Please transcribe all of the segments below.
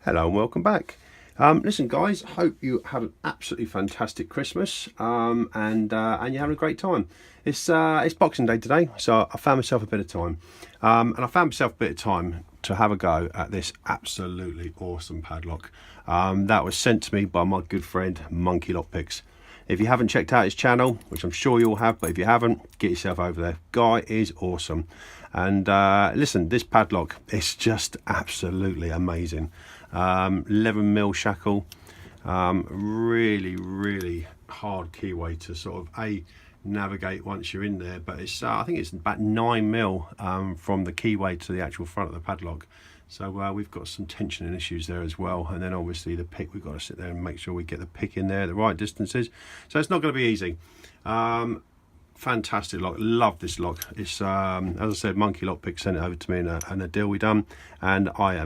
Hello and welcome back. Listen guys, hope you had an absolutely fantastic Christmas and you're having a great time. It's Boxing Day today, so I found myself a bit of time and I found myself a bit of time to have a go at this absolutely awesome padlock that was sent to me by my good friend Monkey Lockpicks. If you haven't checked out his channel, which I'm sure you all have, but if you haven't, get yourself over there. Guy is awesome. And listen, this padlock is just absolutely amazing. 11mm shackle, really hard keyway to sort of navigate once you're in there, but it's I think it's about 9mm from the keyway to the actual front of the padlock. So we've got some tensioning issues there as well, and then obviously the pick, we've got to sit there and make sure we get the pick in there at the right distances, so it's not going to be easy. Fantastic lock, love this lock. It's as I said, Monkey Lockpick sent it over to me in a deal we done, and I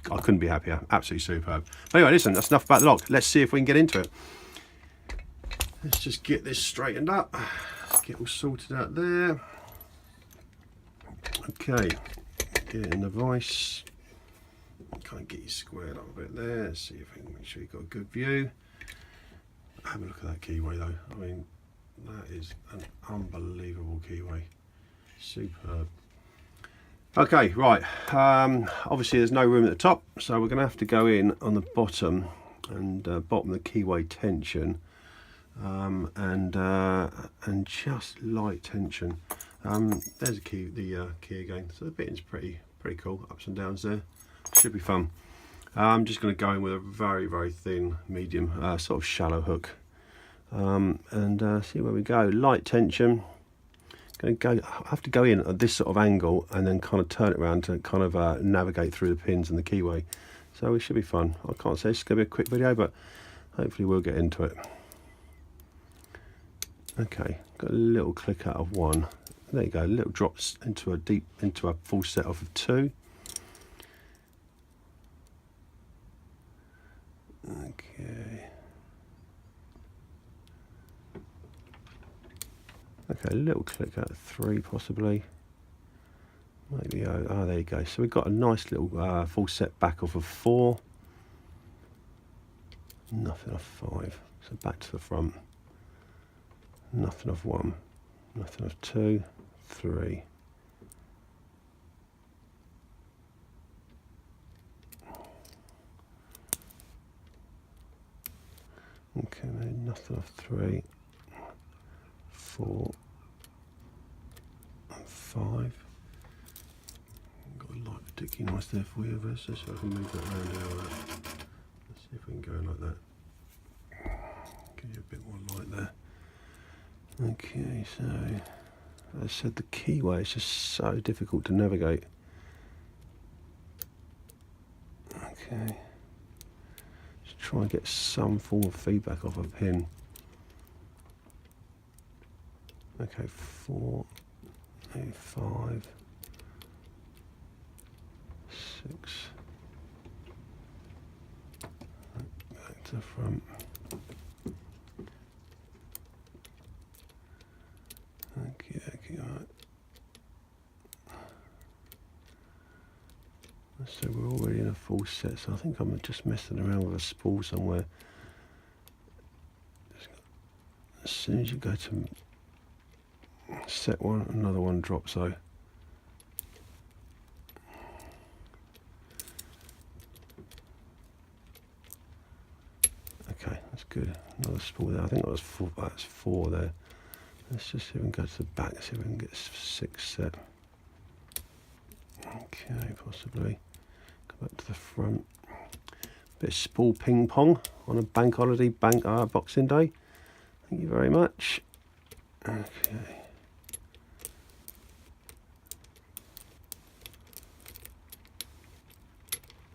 couldn't be happier. Absolutely superb. But anyway, listen, that's enough about the lock. Let's see if we can get into it. Let's just get this straightened up, get all sorted out there. Okay, get it in the vise. Kind of get you squared up a bit there. Let's see if we can make sure you've got a good view. Have a look at that keyway though. I mean, that is an unbelievable keyway. Superb. Okay, right. Obviously there's no room at the top, so we're going to have to go in on the bottom and bottom the keyway tension and just light tension. There's the key again. So the bitting's pretty cool. Ups and downs there. Should be fun. I'm just going to go in with a very thin medium sort of shallow hook and see where we go. Light tension. I have to go in at this sort of angle and then kind of turn it around to kind of navigate through the pins and the keyway. So it should be fun. I can't say it's going to be a quick video, but hopefully we'll get into it. Okay, got a little click out of one. There you go. Little drops into a full set of 2. Okay. Okay, a little click out of 3 possibly. Maybe, there you go. So we've got a nice little full set back off of 4. Nothing off 5. So back to the front. Nothing off 1. Nothing off 2, 3. Okay, nothing off 3, 4, and 5. Got a light particularly nice there for you, so I can move that around there like that. Let's see if we can go like that. Give you a bit more light there. Okay, so as I said, the keyway is just so difficult to navigate. Okay. Try and get some form of feedback off a pin. Okay, 4, 8, 5, 6. Back to the front. Okay, alright. So we're already in a full set, so I think I'm just messing around with a spool somewhere. As soon as you go to set 1, another one drops though. Okay, that's good. Another spool there. I think that's 4 there. Let's just see if we can go to the back, see if we can get 6 set. Okay, possibly. Go back to the front. Bit of spool ping pong on a bank holiday, Boxing Day. Thank you very much. Okay.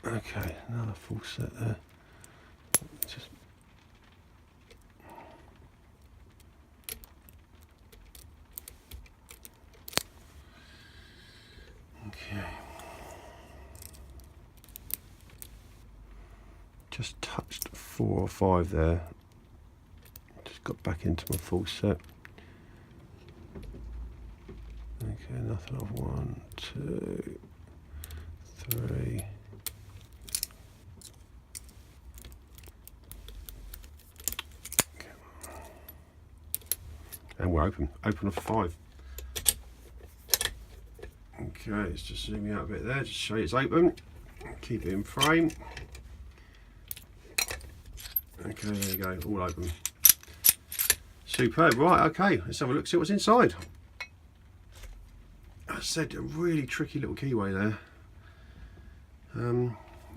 Okay, another full set there. Just okay. Just touched 4 or 5 there. Just got back into my full set. Okay, nothing off 1, 2, 3, And we're open off 5. Okay, let's just zoom you out a bit there, just show you it's open. Keep it in frame. Okay, there you go, all open. Superb. Right, okay, let's have a look, see what's inside. As I said, a really tricky little keyway there.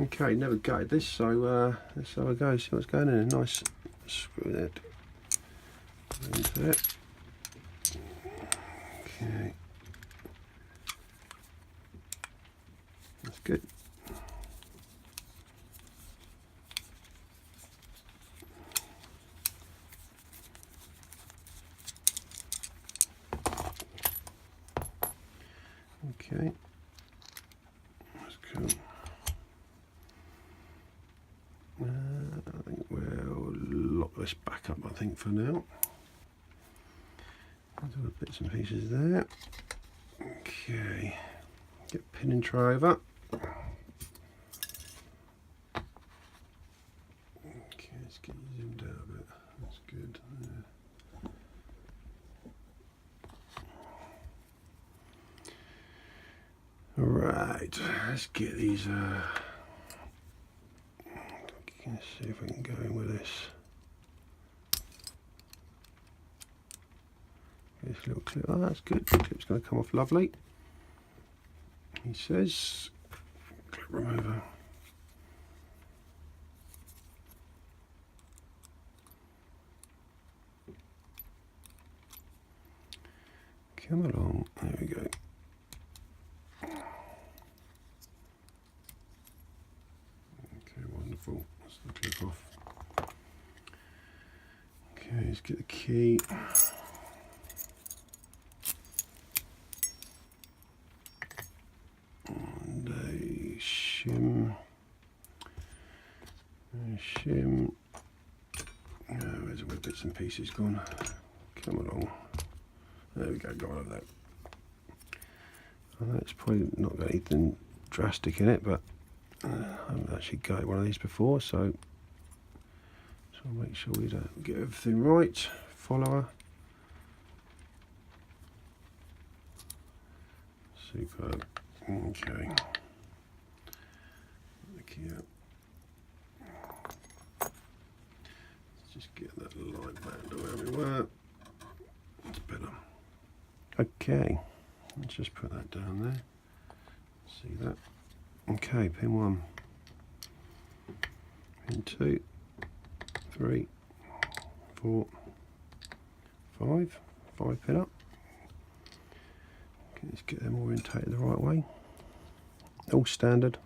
Okay, never gutted this, so let's have a go, see what's going in. A nice screw that into it. Okay, that's good. Okay, that's cool. I think we'll lock this back up, I think, for now. There's all the bits and pieces there. Okay, get pin and tray over. Okay, let's get you zoomed out a bit. That's good. Right, let's get these. Let's see if we can go in with this. This little clip. Oh, that's good. The clip's going to come off lovely. He says, clip remover. Come along. There we go. Wonderful. That's the clip off. Okay, let's get the key. And a shim. Where's all the bits and pieces gone? Come along. There we go, got all of that. I know it's probably not got anything drastic in it, but I haven't actually got one of these before, so I'll make sure we don't get everything right. Follower. Superb. Okay. Look here. Let's just get that light band where we were. That's better. Okay. Let's just put that down there. See that? Okay, pin 1, pin 2, 3, 4, 5, 5 pin up. Okay, let's get them orientated the right way. All standard.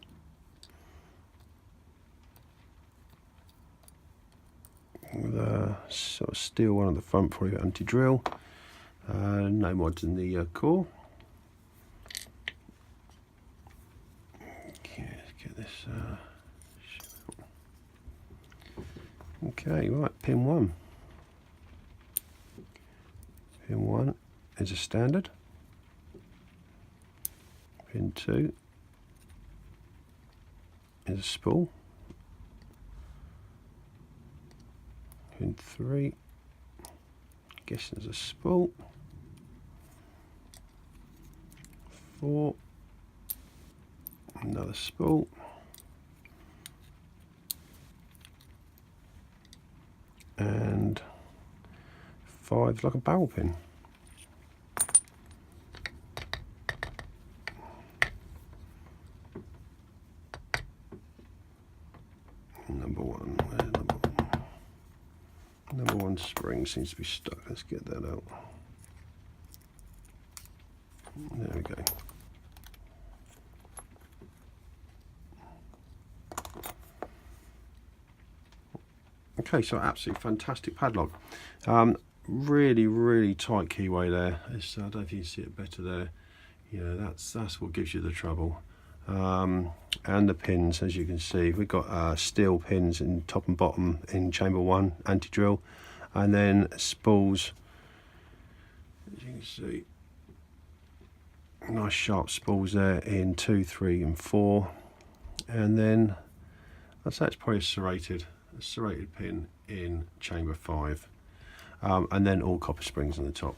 With a sort of steel one at the front, probably anti-drill. No mods in the core. Get this okay, right, pin 1 is a standard, pin 2 is a spool, pin 3 guessing is a spool, 4 another spool, and 5 is like a barrel pin. Number 1, where's number 1? Number 1 spring seems to be stuck. Let's get that out. There we go. Okay, so absolutely fantastic padlock. Really tight keyway there. I don't know if you can see it better there. You know, that's what gives you the trouble. And the pins, as you can see, we've got steel pins in top and bottom in chamber 1, anti-drill, and then spools, as you can see, nice sharp spools there in 2, 3 and 4, and then I'd say it's probably a serrated pin in chamber 5. and then all copper springs on the top.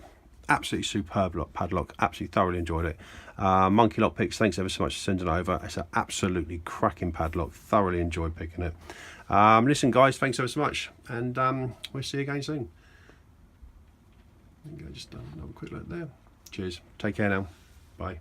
Absolutely superb padlock, absolutely thoroughly enjoyed it. Monkey Lockpicks, thanks ever so much for sending it over. It's an absolutely cracking padlock, thoroughly enjoyed picking it. Listen guys, thanks ever so much, and we'll see you again soon. There you go, just another quick look there. Cheers, take care now, bye.